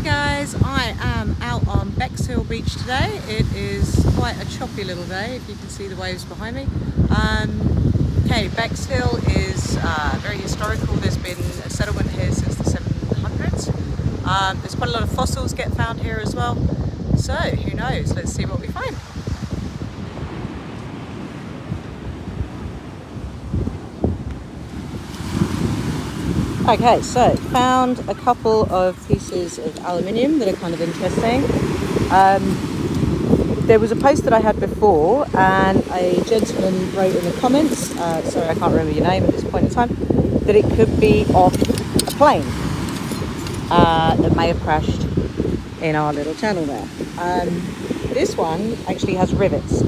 Hi guys, I am out on Bexhill beach today. It is quite a choppy little day, if you can see the waves behind me. Okay, Bexhill is very historical. There's been a settlement here since the 700s. There's quite a lot of fossils get found here as well. So who knows, let's see what we find. Okay, so found a couple of pieces of aluminium that are kind of interesting. There was a post that I had before and a gentleman wrote in the comments, sorry I can't remember your name at this point in time, that it could be off a plane that may have crashed in our little channel there. This one actually has rivets,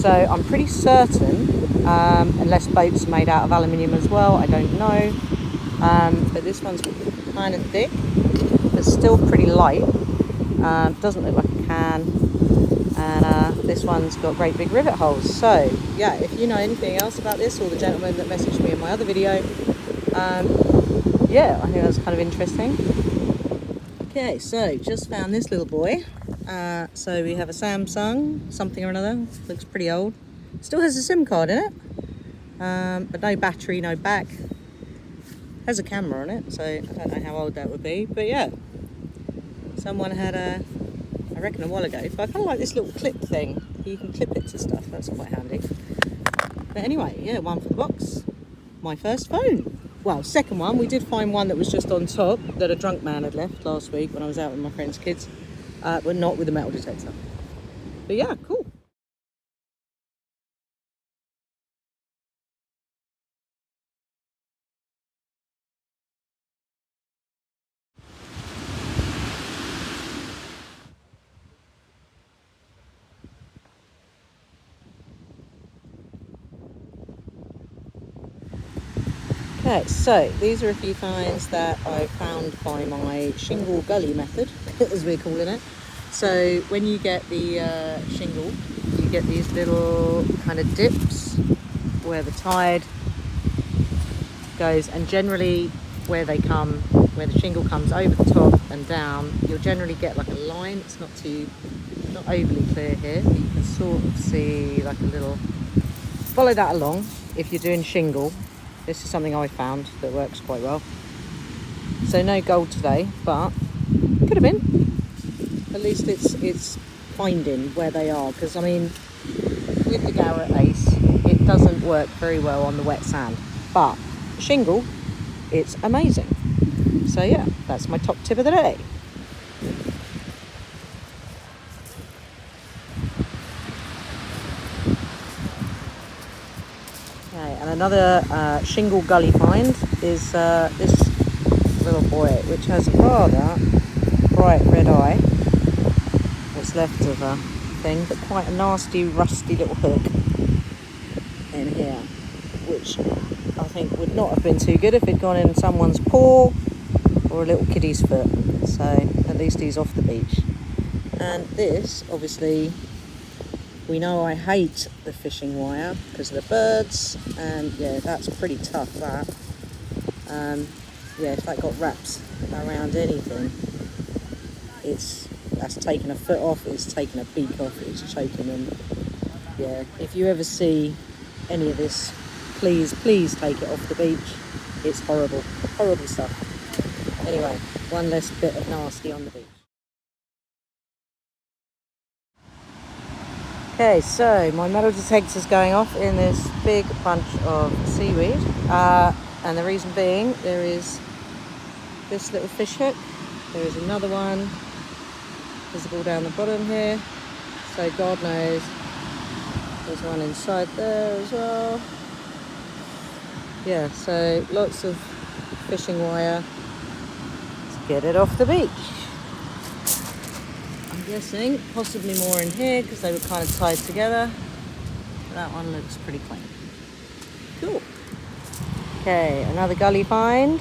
so I'm pretty certain, unless boats are made out of aluminium as well, I don't know. But this one's kind of thick, but still pretty light. Doesn't look like a can, and this one's got great big rivet holes. So yeah, if you know anything else about this, or the gentleman that messaged me in my other video, yeah, I think that's kind of interesting. Okay, so just found this little boy. So we have a Samsung something or another, looks pretty old, still has a SIM card in it, but no battery, no back. Has a camera on it, so I don't know how old that would be, but yeah, someone had I reckon a while ago. But I kind of like this little clip thing. You can clip it to stuff, that's quite handy. But anyway, yeah, one for the box. My first phone. Well, second one. We did find one that was just on top that a drunk man had left last week when I was out with my friend's kids, but not with a metal detector. But yeah, cool. Okay, so these are a few finds that I found by my shingle gully method, as we're calling it. So when you get the shingle, you get these little kind of dips where the tide goes, and generally where the shingle comes over the top and down, you'll generally get like a line. It's not overly clear here, but you can sort of see like a little, follow that along if you're doing shingle. This is something I found that works quite well. So no gold today, but could have been. At least it's finding where they are, because I mean, with the Garrett Ace, it doesn't work very well on the wet sand, but shingle, it's amazing. So yeah, that's my top tip of the day. Okay, and another shingle gully find is this little boy, which has a rather bright red eye. What's left of a thing, but quite a nasty, rusty little hook in here, which I think would not have been too good if it'd gone in someone's paw or a little kiddie's foot. So at least he's off the beach. And this, obviously, we know I hate the fishing wire because of the birds, and yeah, that's pretty tough, that. Yeah, if that got wrapped around anything, that's taken a foot off, it's taken a beak off, it's choking them. Yeah, if you ever see any of this, please take it off the beach. It's horrible stuff. Anyway, one less bit of nasty on the beach. Okay, so my metal detector's going off in this big bunch of seaweed, and the reason being, there is this little fish hook, there is another one visible down the bottom here, so God knows there's one inside there as well. Yeah, so lots of fishing wire to get it off the beach. I'm guessing possibly more in here because they were kind of tied together. That one looks pretty clean. Cool. Okay, another gully find,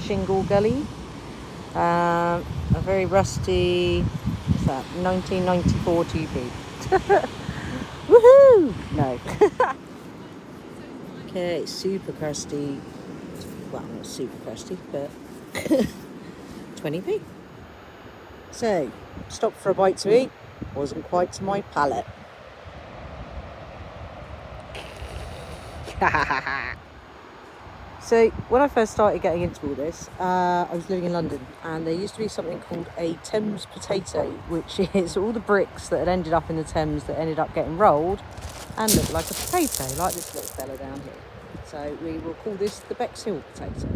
shingle gully. A very rusty, what's that, 1994 TP. Woohoo! No. Okay, super crusty, well, not super crusty, but 20p. So, stopped for a bite to eat. Wasn't quite to my palate. So, when I first started getting into all this, I was living in London, and there used to be something called a Thames potato, which is all the bricks that had ended up in the Thames that ended up getting rolled and looked like a potato, like this little fella down here. So we will call this the Bexhill potato.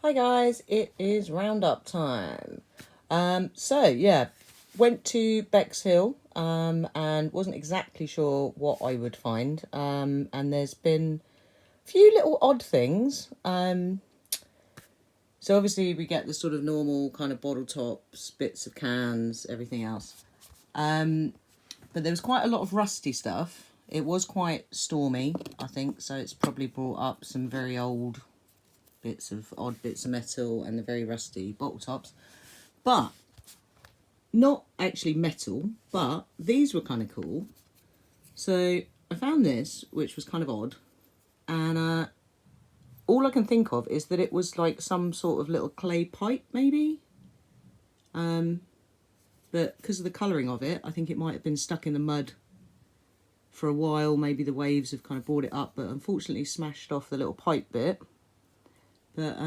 Hi guys, it is roundup time. So yeah, went to Bexhill and wasn't exactly sure what I would find. And there's been a few little odd things. So obviously we get the sort of normal kind of bottle tops, bits of cans, everything else. But there was quite a lot of rusty stuff. It was quite stormy, I think, so it's probably brought up some very old odd bits of metal and the very rusty bottle tops. But not actually metal, but these were kind of cool. So I found this, which was kind of odd, and all I can think of is that it was like some sort of little clay pipe, maybe. But because of the colouring of it, I think it might have been stuck in the mud for a while. Maybe the waves have kind of brought it up, but unfortunately smashed off the little pipe bit. But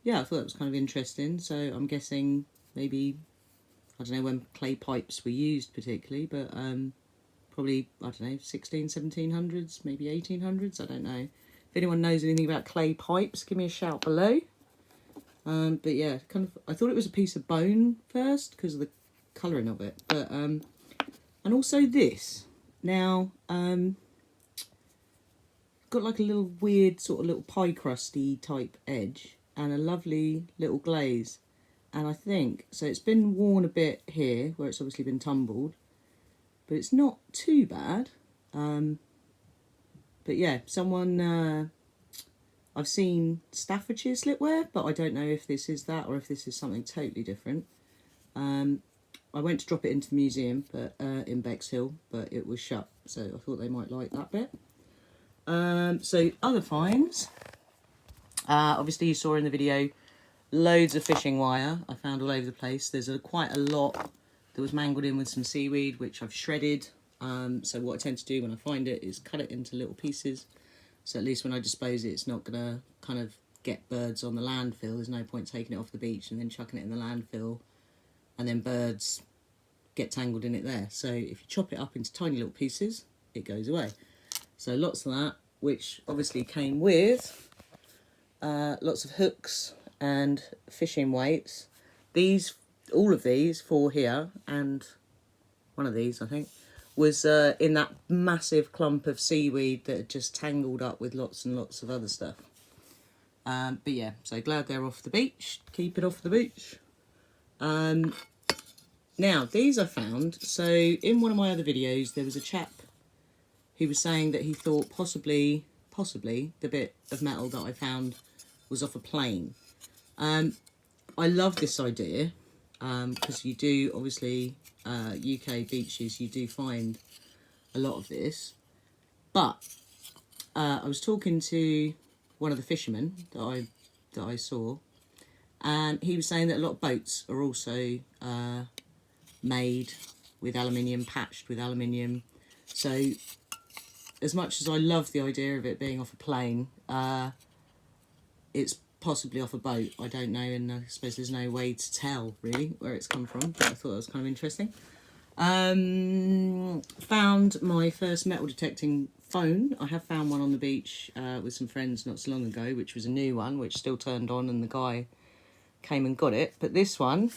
yeah, I thought that was kind of interesting. So I'm guessing maybe, I don't know when clay pipes were used particularly, but probably, I don't know, 1700s, maybe 1800s, I don't know. If anyone knows anything about clay pipes, give me a shout below. But yeah, kind of, I thought it was a piece of bone first because of the colouring of it. But and also this. Now, got like a little weird sort of little pie crusty type edge and a lovely little glaze. And I think, so it's been worn a bit here where it's obviously been tumbled, but it's not too bad. But yeah, someone, I've seen Staffordshire slipware, but I don't know if this is that or if this is something totally different. I went to drop it into the museum but in Bexhill, but it was shut, so I thought they might like that bit. So other finds, obviously you saw in the video, loads of fishing wire I found all over the place. There's quite a lot that was mangled in with some seaweed, which I've shredded. So what I tend to do when I find it is cut it into little pieces, so at least when I dispose it, it's not going to kind of get birds on the landfill. There's no point taking it off the beach and then chucking it in the landfill and then birds get tangled in it there. So if you chop it up into tiny little pieces, it goes away. So lots of that, which obviously came with lots of hooks and fishing weights. These, all of these, 4 here and one of these I think, was in that massive clump of seaweed that had just tangled up with lots and lots of other stuff. But yeah, so glad they're off the beach. Keep it off the beach. Now, these I found. So in one of my other videos, there was a chap who was saying that he thought possibly the bit of metal that I found was off a plane. I love this idea because you do, obviously, UK beaches, you do find a lot of this. But I was talking to one of the fishermen that I saw, and he was saying that a lot of boats are also made with aluminium, patched with aluminium. So as much as I love the idea of it being off a plane, it's possibly off a boat. I don't know, and I suppose there's no way to tell really where it's come from, but I thought that was kind of interesting. Found my first metal detecting phone. I have found one on the beach with some friends not so long ago, which was a new one, which still turned on, and the guy came and got it. But this one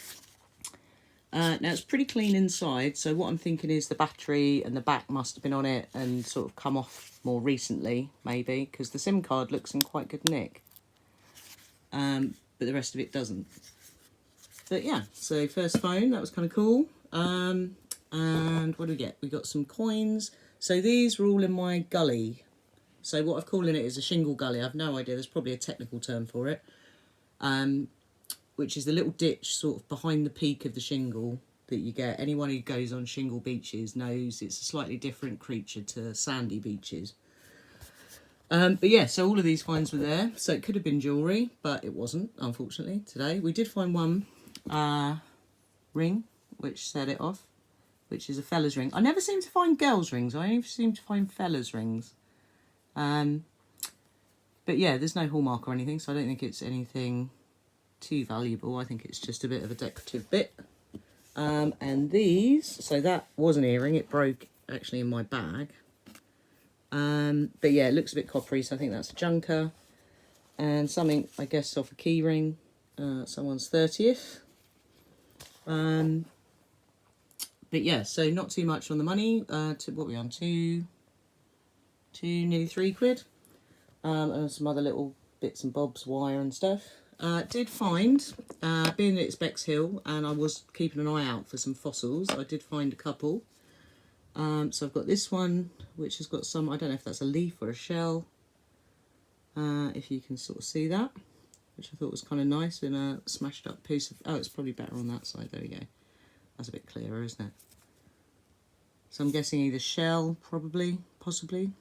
Now it's pretty clean inside, so what I'm thinking is the battery and the back must have been on it and sort of come off more recently, maybe, because the SIM card looks in quite good nick. But the rest of it doesn't. But yeah, so first phone, that was kind of cool. And what do we get? We got some coins. So these were all in my gully. So what I've calling it is a shingle gully. I've no idea, there's probably a technical term for it. Which is the little ditch sort of behind the peak of the shingle that you get. Anyone who goes on shingle beaches knows it's a slightly different creature to sandy beaches. But yeah, so all of these finds were there. So it could have been jewellery, but it wasn't, unfortunately, today. We did find one ring, which set it off, which is a fella's ring. I never seem to find girls' rings. I only seem to find fella's rings. But yeah, there's no hallmark or anything, so I don't think it's anything too valuable. I think it's just a bit of a decorative bit. And these, so that was an earring. It broke actually in my bag. But yeah, it looks a bit coppery, so I think that's a junker. And something, I guess, off a key ring. Someone's 30th. But yeah, so not too much on the money. To what are we on? Nearly £3. And some other little bits and bobs, wire and stuff. Did find, being that it's Bexhill and I was keeping an eye out for some fossils, I did find a couple. So I've got this one, which has got some, I don't know if that's a leaf or a shell, if you can sort of see that, which I thought was kind of nice in a smashed up piece of, oh, it's probably better on that side, there we go. That's a bit clearer, isn't it? So I'm guessing either shell, probably, possibly,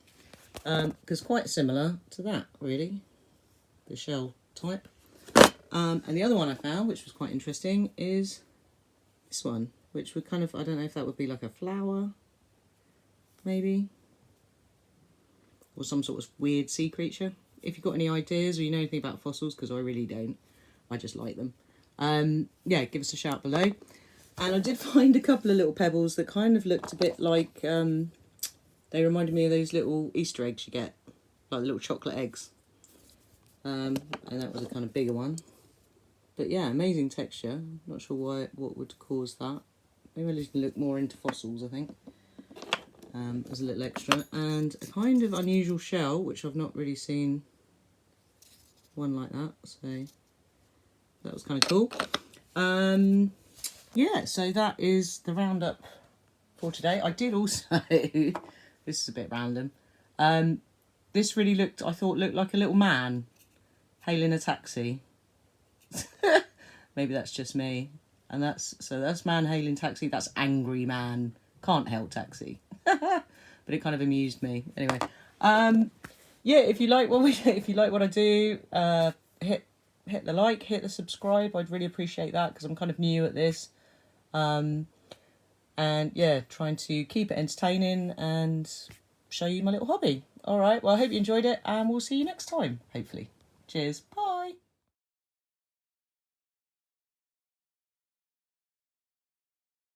because quite similar to that, really, the shell type. And the other one I found, which was quite interesting, is this one, which would kind of, I don't know if that would be like a flower, maybe, or some sort of weird sea creature. If you've got any ideas or you know anything about fossils, because I really don't, I just like them, yeah, give us a shout below. And I did find a couple of little pebbles that kind of looked a bit like, they reminded me of those little Easter eggs you get, like the little chocolate eggs. And that was a kind of bigger one. But yeah, amazing texture. Not sure what would cause that. Maybe I need to look more into fossils, I think. As a little extra. And a kind of unusual shell, which I've not really seen one like that. So that was kind of cool. Yeah, so that is the roundup for today. I did also, this is a bit random. This really looked like a little man hailing a taxi. Maybe that's just me. And that's man hailing taxi. That's angry man can't hail taxi. But it kind of amused me. Anyway, yeah, if you like what I do, hit the like, hit the subscribe. I'd really appreciate that because I'm kind of new at this. And yeah, trying to keep it entertaining and show you my little hobby. All right, well, I hope you enjoyed it and we'll see you next time, hopefully. Cheers. Bye.